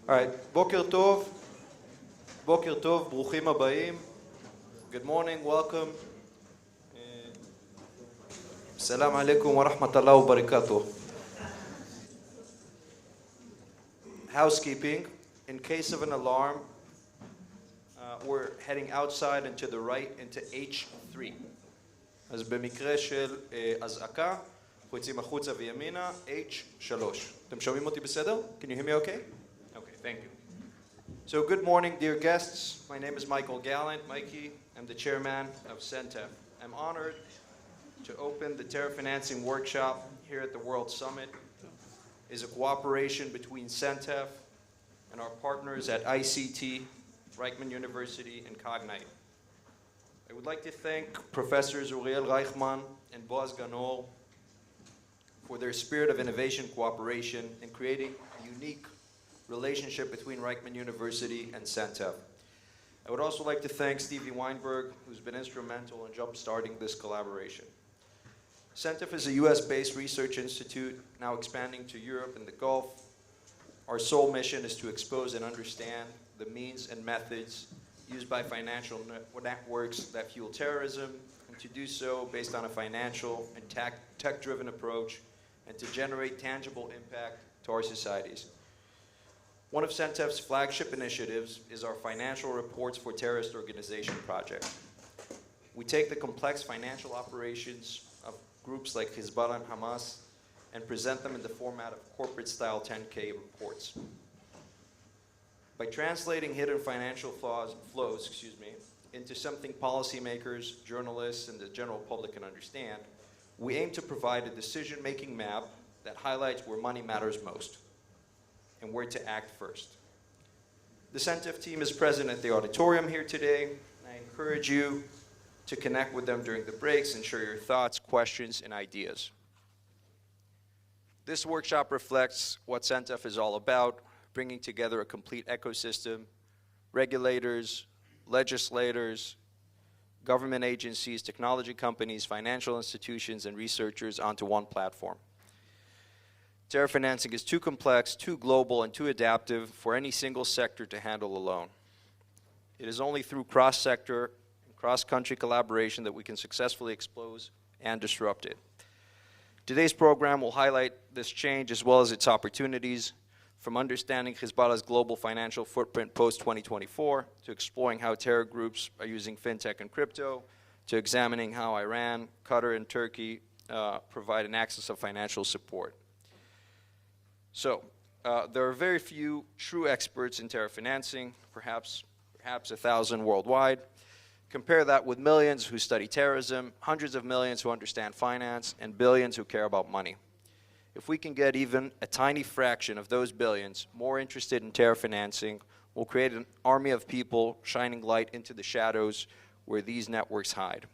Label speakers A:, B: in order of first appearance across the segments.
A: All right, Boker Tov, Bruchim Abayim. Good morning, welcome. Assalamu alaikum wa rahmatullahi wa barakatuh. Housekeeping, in case of an alarm, we're heading outside and to the right into H3. אז במקרה של אזעקה, אנחנו יוצאים החוצה וימינה, H3. אתם שומעים אותי בסדר? Can you hear me okay? Okay, thank you. So good morning, dear guests. My name is Gallant, Mikey. I'm the chairman of CENTEF. I'm honored to open the Terror Financing Workshop here at the World Summit. It's a cooperation between CENTEF and our partners at ICT, Reichman University, and Cognyte. I would like to thank Professors Uriel Reichman and Boaz Ganol for their spirit of innovation cooperation in creating a unique relationship between Reichman University and CENTEF. I would also like to thank Stevie Weinberg, who's been instrumental in jump-starting this collaboration. CENTEF is a US-based research institute, now expanding to Europe and the Gulf. Our sole mission is to expose and understand the means and methods used by financial networks that fuel terrorism, and to do so based on a financial and tech-driven approach, and to generate tangible impact to our societies. One of CENTEF's flagship initiatives is our Financial Reports for Terrorist Organization project. We take the complex financial operations of groups like Hezbollah and Hamas and present them in the format of corporate-style 10K reports. By translating hidden financial flows, into something policymakers, journalists, and the general public can understand, we aim to provide a decision-making map that highlights where money matters most and where to act first. The CENTEF team is present at the auditorium here today, and I encourage you to connect with them during the breaks and share your thoughts, questions, and ideas. This workshop reflects what CENTEF is all about, bringing together a complete ecosystem, regulators, legislators, government agencies, technology companies, financial institutions, and researchers onto one platform. Terror financing is too complex, too global, and too adaptive for any single sector to handle alone. It is only through cross-sector and cross-country collaboration that we can successfully expose and disrupt it. Today's program will highlight this change as well as its opportunities, from understanding Hezbollah's global financial footprint post-2024, to exploring how terror groups are using fintech and crypto, to examining how Iran, Qatar, and Turkey provide an access of financial support. So, there are very few true experts in terror financing, perhaps 1,000 worldwide. Compare that with millions who study terrorism, hundreds of millions who understand finance, and billions who care about money. If we can get even a tiny fraction of those billions more interested in terror financing, we'll create an army of people shining light into the shadows where these networks hide.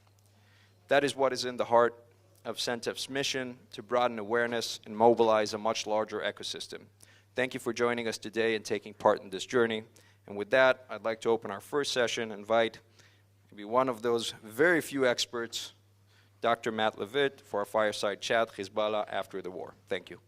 A: That is what is in the heart of CENTEF's mission, to broaden awareness and mobilize a much larger ecosystem. Thank you for joining us today and taking part in this journey. And with that, I'd like to open our first session and invite maybe one of those very few experts, Dr. Matt Levitt, for our fireside chat, Hezbollah after the war. Thank you.